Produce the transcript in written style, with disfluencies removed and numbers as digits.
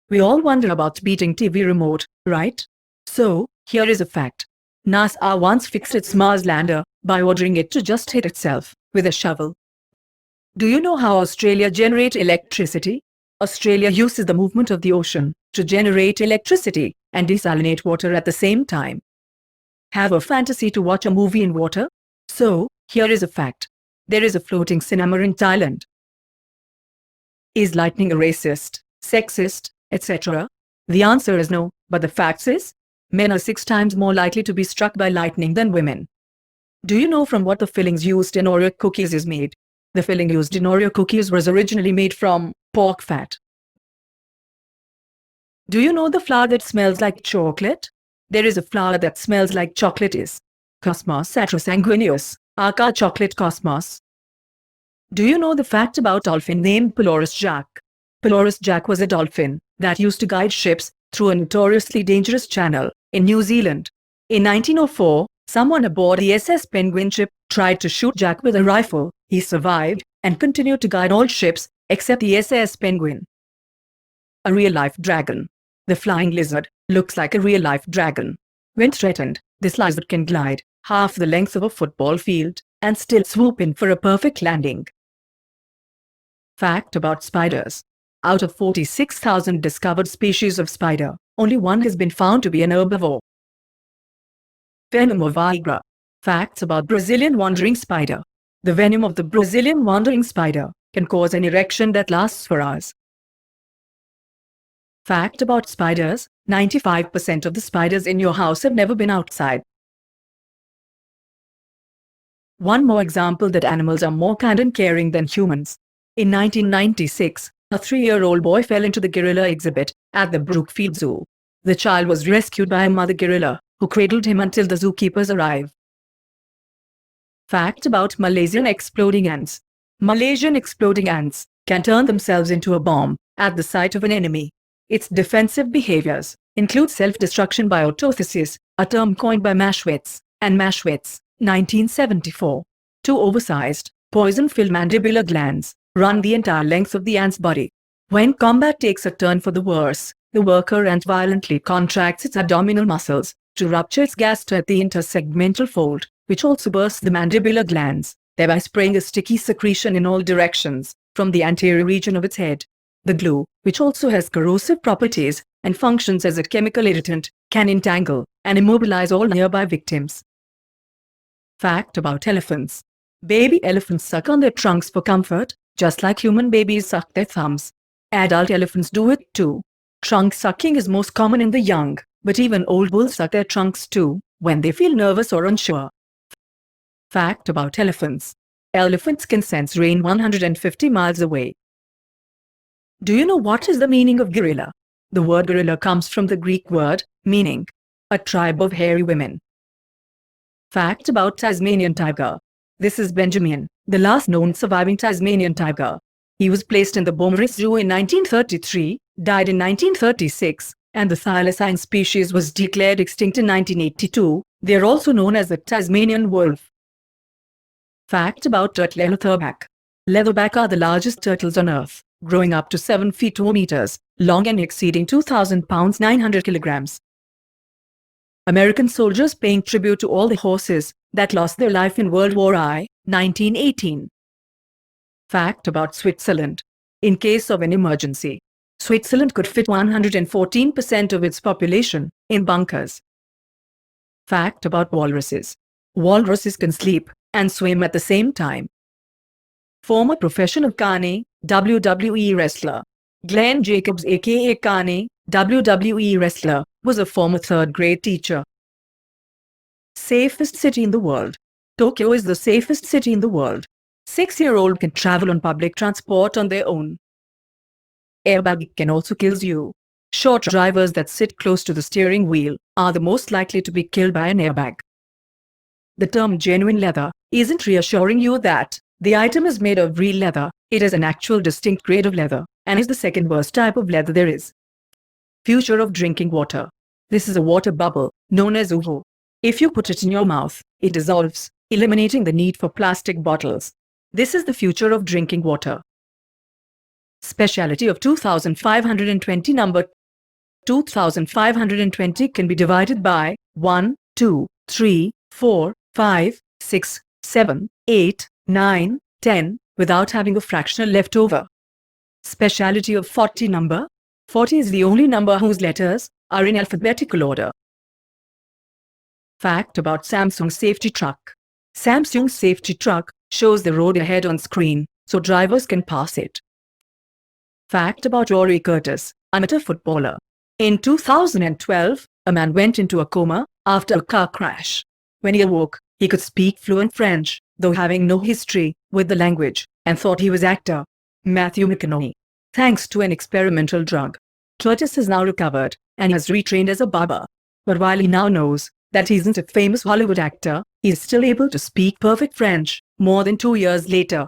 We all wonder about beating TV remote, right? So, here is a fact. NASA once fixed its Mars lander by ordering it to just hit itself with a shovel. Do you know how Australia generates electricity? Australia uses the movement of the ocean to generate electricity and desalinate water at the same time. Have a fantasy to watch a movie in water? So, here is a fact. There is a floating cinema in Thailand. Is lightning a racist, sexist, etc.? The answer is no, but the fact is, men are 6 times more likely to be struck by lightning than women. Do you know from what the fillings used in Oreo cookies is made? The filling used in Oreo cookies was originally made from pork fat. Do you know the flower that smells like chocolate? There is a flower that smells like chocolate is Cosmos atrosanguineus, aka chocolate cosmos. Do you know the fact about dolphin named Pelorus Jack? Pelorus Jack was a dolphin that used to guide ships through a notoriously dangerous channel in New Zealand. In 1904, someone aboard the SS Penguin ship tried to shoot Jack with a rifle. He survived and continued to guide all ships except the SS Penguin. A real-life dragon. The flying lizard looks like a real-life dragon. When threatened, this lizard can glide half the length of a football field and still swoop in for a perfect landing. Fact about spiders. Out of 46,000 discovered species of spider, only one has been found to be an herbivore. Venom of Vigra. Facts about Brazilian wandering spider. The venom of the Brazilian wandering spider can cause an erection that lasts for hours. Fact about spiders, 95% of the spiders in your house have never been outside. One more example that animals are more kind and caring than humans. In 1996, a 3-year-old boy fell into the gorilla exhibit at the Brookfield Zoo. The child was rescued by a mother gorilla, who cradled him until the zookeepers arrived. Fact about Malaysian exploding ants. Malaysian exploding ants can turn themselves into a bomb at the sight of an enemy. Its defensive behaviors include self-destruction by autothesis, a term coined by Maschwitz and Maschwitz, 1974. 2 oversized, poison-filled mandibular glands run the entire length of the ant's body. When combat takes a turn for the worse, the worker ant violently contracts its abdominal muscles to rupture its gaster at the intersegmental fold, which also bursts the mandibular glands, thereby spraying a sticky secretion in all directions from the anterior region of its head. The glue, which also has corrosive properties and functions as a chemical irritant, can entangle and immobilize all nearby victims. Fact about elephants. Baby elephants suck on their trunks for comfort, just like human babies suck their thumbs. Adult elephants do it too. Trunk sucking is most common in the young, but even old bulls suck their trunks too, when they feel nervous or unsure. Fact about elephants. Elephants can sense rain 150 miles away. Do you know what is the meaning of gorilla? The word gorilla comes from the Greek word, meaning a tribe of hairy women. Fact about Tasmanian tiger. This is Benjamin, the last known surviving Tasmanian tiger. He was placed in the Beaumaris Zoo in 1933, died in 1936, and the thylacine species was declared extinct in 1982. They are also known as the Tasmanian wolf. Fact about turtle leatherback. Leatherback are the largest turtles on Earth, growing up to 7 feet 2 meters long and exceeding 2,000 pounds 900 kilograms. American soldiers paying tribute to all the horses that lost their life in World War I, 1918. Fact about Switzerland. In case of an emergency, Switzerland could fit 114% of its population in bunkers. Fact about walruses. Walruses can sleep and swim at the same time. Former professional Kane, WWE wrestler. Glenn Jacobs aka Kane, WWE wrestler, was a former 3rd grade teacher. Safest city in the world. Tokyo is the safest city in the world. 6-year-old can travel on public transport on their own. Airbag can also kill you. Short drivers that sit close to the steering wheel are the most likely to be killed by an airbag. The term genuine leather isn't reassuring you that the item is made of real leather. It is an actual distinct grade of leather and is the second worst type of leather there is. Future of drinking water. This is a water bubble known as UHO. If you put it in your mouth, it dissolves, eliminating the need for plastic bottles. This is the future of drinking water. Specialty of 2520 number 2,520 can be divided by 1, 2, 3, 4, 5, 6, 7, 8, 9, 10 without having a fractional left over. Speciality of 40 number. 40 is the only number whose letters are in alphabetical order. Fact about Samsung safety truck. Samsung safety truck shows the road ahead on screen, so drivers can pass it. Fact about Rory Curtis, amateur footballer. In 2012, a man went into a coma after a car crash. When he awoke, he could speak fluent French, though having no history with the language, and thought he was actor Matthew McConaughey. Thanks to an experimental drug, Curtis is now recovered and has retrained as a barber. But while he now knows that he isn't a famous Hollywood actor, he is still able to speak perfect French more than 2 years later.